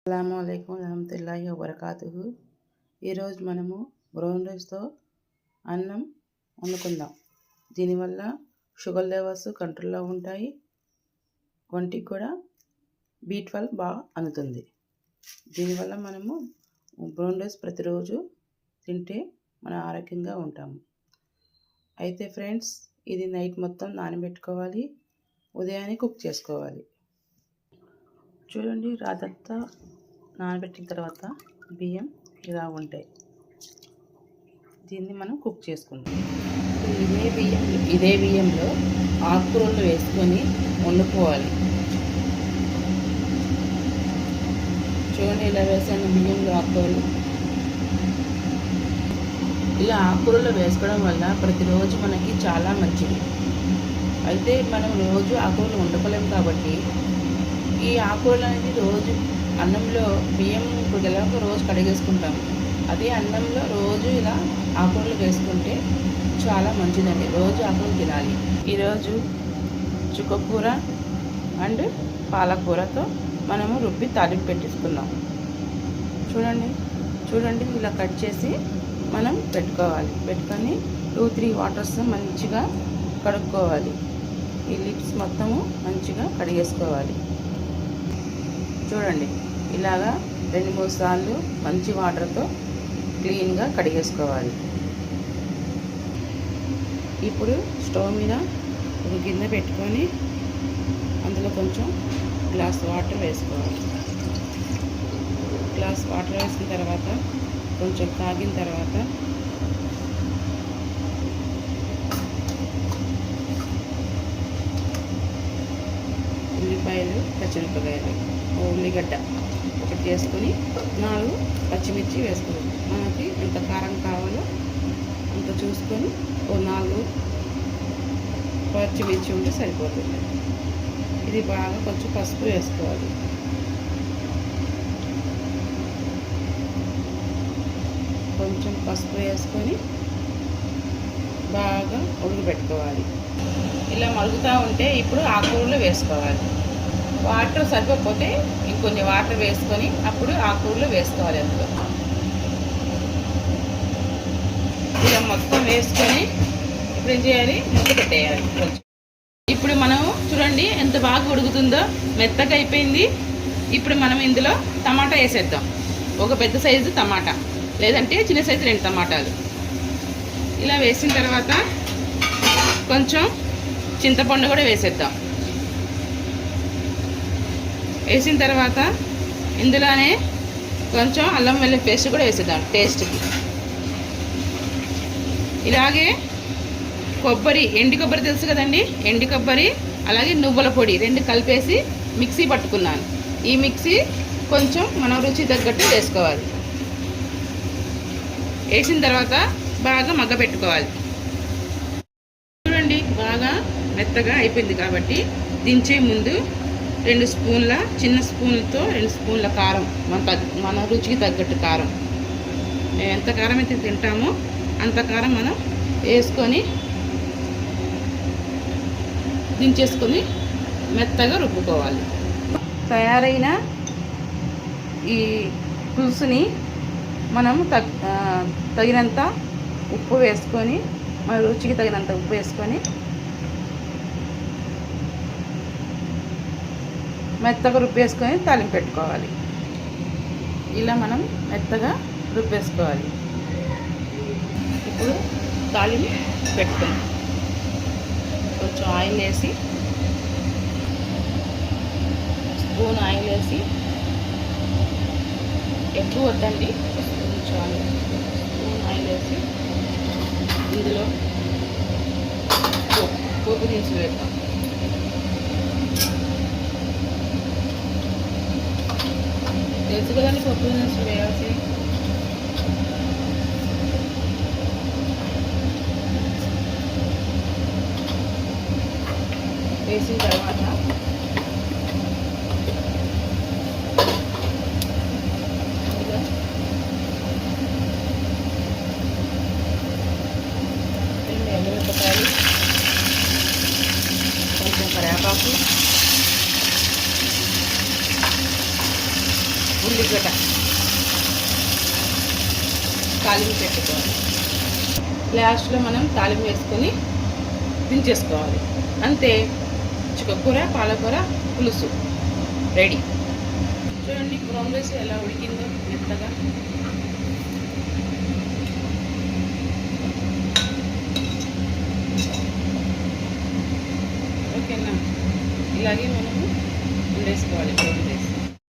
అస్సలాముఅలైకుం వరహమతుల్లాహి వబరకాతుహు. ఈరోజు మనము బ్రౌన్ రైస్తో అన్నం వండుకుందాం. దీనివల్ల షుగర్ లెవెల్స్ కంట్రోల్లో ఉంటాయి. ఒంటికి కూడా B12 బాగా అందుతుంది. దీనివల్ల మనము బ్రౌన్ రైస్ ప్రతిరోజు తింటే మనం ఆరోగ్యంగా ఉంటాము. అయితే ఫ్రెండ్స్, ఇది నైట్ మొత్తం నానబెట్టుకోవాలి, ఉదయాన్నే కుక్ చేసుకోవాలి. చూడండి, రాత్రంతా నానబెట్టిన తర్వాత బియ్యం ఇలా ఉంటాయి. దీన్ని మనం కుక్ చేసుకుందాం. ఇదే బియ్యంలో ఆకుకూరలు వేసుకొని వండుకోవాలి. చూడండి, ఇలా వేసాను బియ్యంలో ఆకుకూరలు. ఇలా ఆకుకూరలు వేసుకోవడం వల్ల ప్రతిరోజు మనకి చాలా మంచిది. అయితే మనం రోజు ఆకుకూరలు వండుకోలేము కాబట్టి ఈ ఆకుకూరలు అనేది రోజు అన్నంలో బియ్యం ఇప్పుడు ఎలాగో రోజు కడిగేసుకుంటాం. అదే అన్నంలో రోజు ఇలా ఆకుకూరలు వేసుకుంటే చాలా మంచిదండి. రోజు ఆకుకూరలు తినాలి. ఈరోజు చుక్కకూర అండ్ పాలకూరతో మనము రుబ్బి తాలింపు పెట్టేసుకుందాం. చూడండి ఇలా కట్ చేసి మనం పెట్టుకోవాలి. పెట్టుకొని 2-3 వాటర్స్ మంచిగా కడుక్కోవాలి. ఈ లిప్స్ మొత్తము మంచిగా కడిగేసుకోవాలి. చూడండి, ఇలాగా 2-3 సార్లు మంచి వాటర్తో క్లీన్గా కడిగేసుకోవాలి. ఇప్పుడు స్టవ్ మీద ఒక గిన్నె పెట్టుకొని అందులో కొంచెం గ్లాస్ వాటర్ వేసుకోవాలి. గ్లాస్ వాటర్ వేసిన తర్వాత కొంచెం కాగిన తర్వాత ఉల్లిపాయలు, పచ్చిమిరపకాయలు, ఉల్లిగడ్డ ఒకటి వేసుకొని 4 పచ్చిమిర్చి వేసుకోవాలి. మనకి ఎంత కారం కావాలో అంత చూసుకొని 4 పచ్చిమిర్చి ఉంటే సరిపోతుంది. ఇది బాగా కొంచెం పసుపు వేసుకోవాలి. కొంచెం పసుపు వేసుకొని బాగా ఉడకబెట్టుకోవాలి. ఇలా మరుగుతూ ఉంటే ఇప్పుడు ఆకుకూరలు వేసుకోవాలి. వాటర్ సరిపోతే ఇంకొన్ని వాటర్ వేసుకొని అప్పుడు ఆకుకూరలు వేసుకోవాలి. అందులో ఇలా మొత్తం వేసుకొని ఇప్పుడు ఏం చేయాలి, మూత పెట్టేయాలి. ఇప్పుడు మనం చూడండి ఎంత బాగా ఉడుకుతుందో, మెత్తగా అయిపోయింది. ఇప్పుడు మనం ఇందులో టమాటా వేసేద్దాం. ఒక పెద్ద సైజు టమాటా, లేదంటే చిన్న సైజు 2 టమాటాలు. ఇలా వేసిన తర్వాత కొంచెం చింతపండు కూడా వేసేద్దాం. వేసిన తర్వాత ఇందులోనే కొంచెం అల్లం వెల్లుల్లి పేస్ట్ కూడా వేసేద్దాం టేస్ట్కి. ఇలాగే ఎండు కొబ్బరి తెలుసు కదండి, ఎండు కొబ్బరి అలాగే నువ్వుల పొడి 2 కలిపేసి మిక్సీ పట్టుకున్నాను. ఈ మిక్సీ కొంచెం మనం రుచి తగ్గట్టు వేసుకోవాలి. వేసిన తర్వాత బాగా మగ్గబెట్టుకోవాలి. చూడండి, బాగా మెత్తగా అయిపోయింది కాబట్టి దించే ముందు 2 స్పూన్ల చిన్న స్పూన్లతో 2 స్పూన్ల కారం, మన రుచికి తగ్గట్టు కారం. మేము ఎంత కారం అయితే తింటామో అంత కారం మనం వేసుకొని దించేసుకొని మెత్తగా రుబ్బుకోవాలి. తయారైన ఈ పులుసుని మనం తగినంత ఉప్పు వేసుకొని, మన రుచికి తగినంత ఉప్పు వేసుకొని మెత్తగా రుబ్బేసుకొని తాలింపు పెట్టుకోవాలి. ఇలా మనం మెత్తగా రుబ్బేసుకోవాలి. ఇప్పుడు తాలింపు పెట్టుకుందాం. కొంచెం ఆయిల్ వేసి, స్పూన్ ఆయిల్ వేసి, ఎక్కువ వద్దండి, కొంచెం స్పూన్ ఆయిల్ వేసి ఇందులో పోపు దినుసులు వేద్దాం. తెలుసు కదండి పప్పు దినుసులు వేయాల్సి. వేసిన తర్వాత ఎండుమిరపకాయలు, కొంచెం కరివేపాకు, ఉల్లిగడ్డ తాలింపు పెట్టుకోవాలి. లాస్ట్లో మనం తాలింపు వేసుకొని దించేసుకోవాలి. అంతే, చుక్కకూర పాలకూర పులుసు రెడీ. చూడండి బ్రౌన్ రైస్ ఎలా ఉడికిందో మెత్తగా. ఓకేనా, ఇలాగే మనము వండేసుకోవాలి బ్రౌన్ రైస్.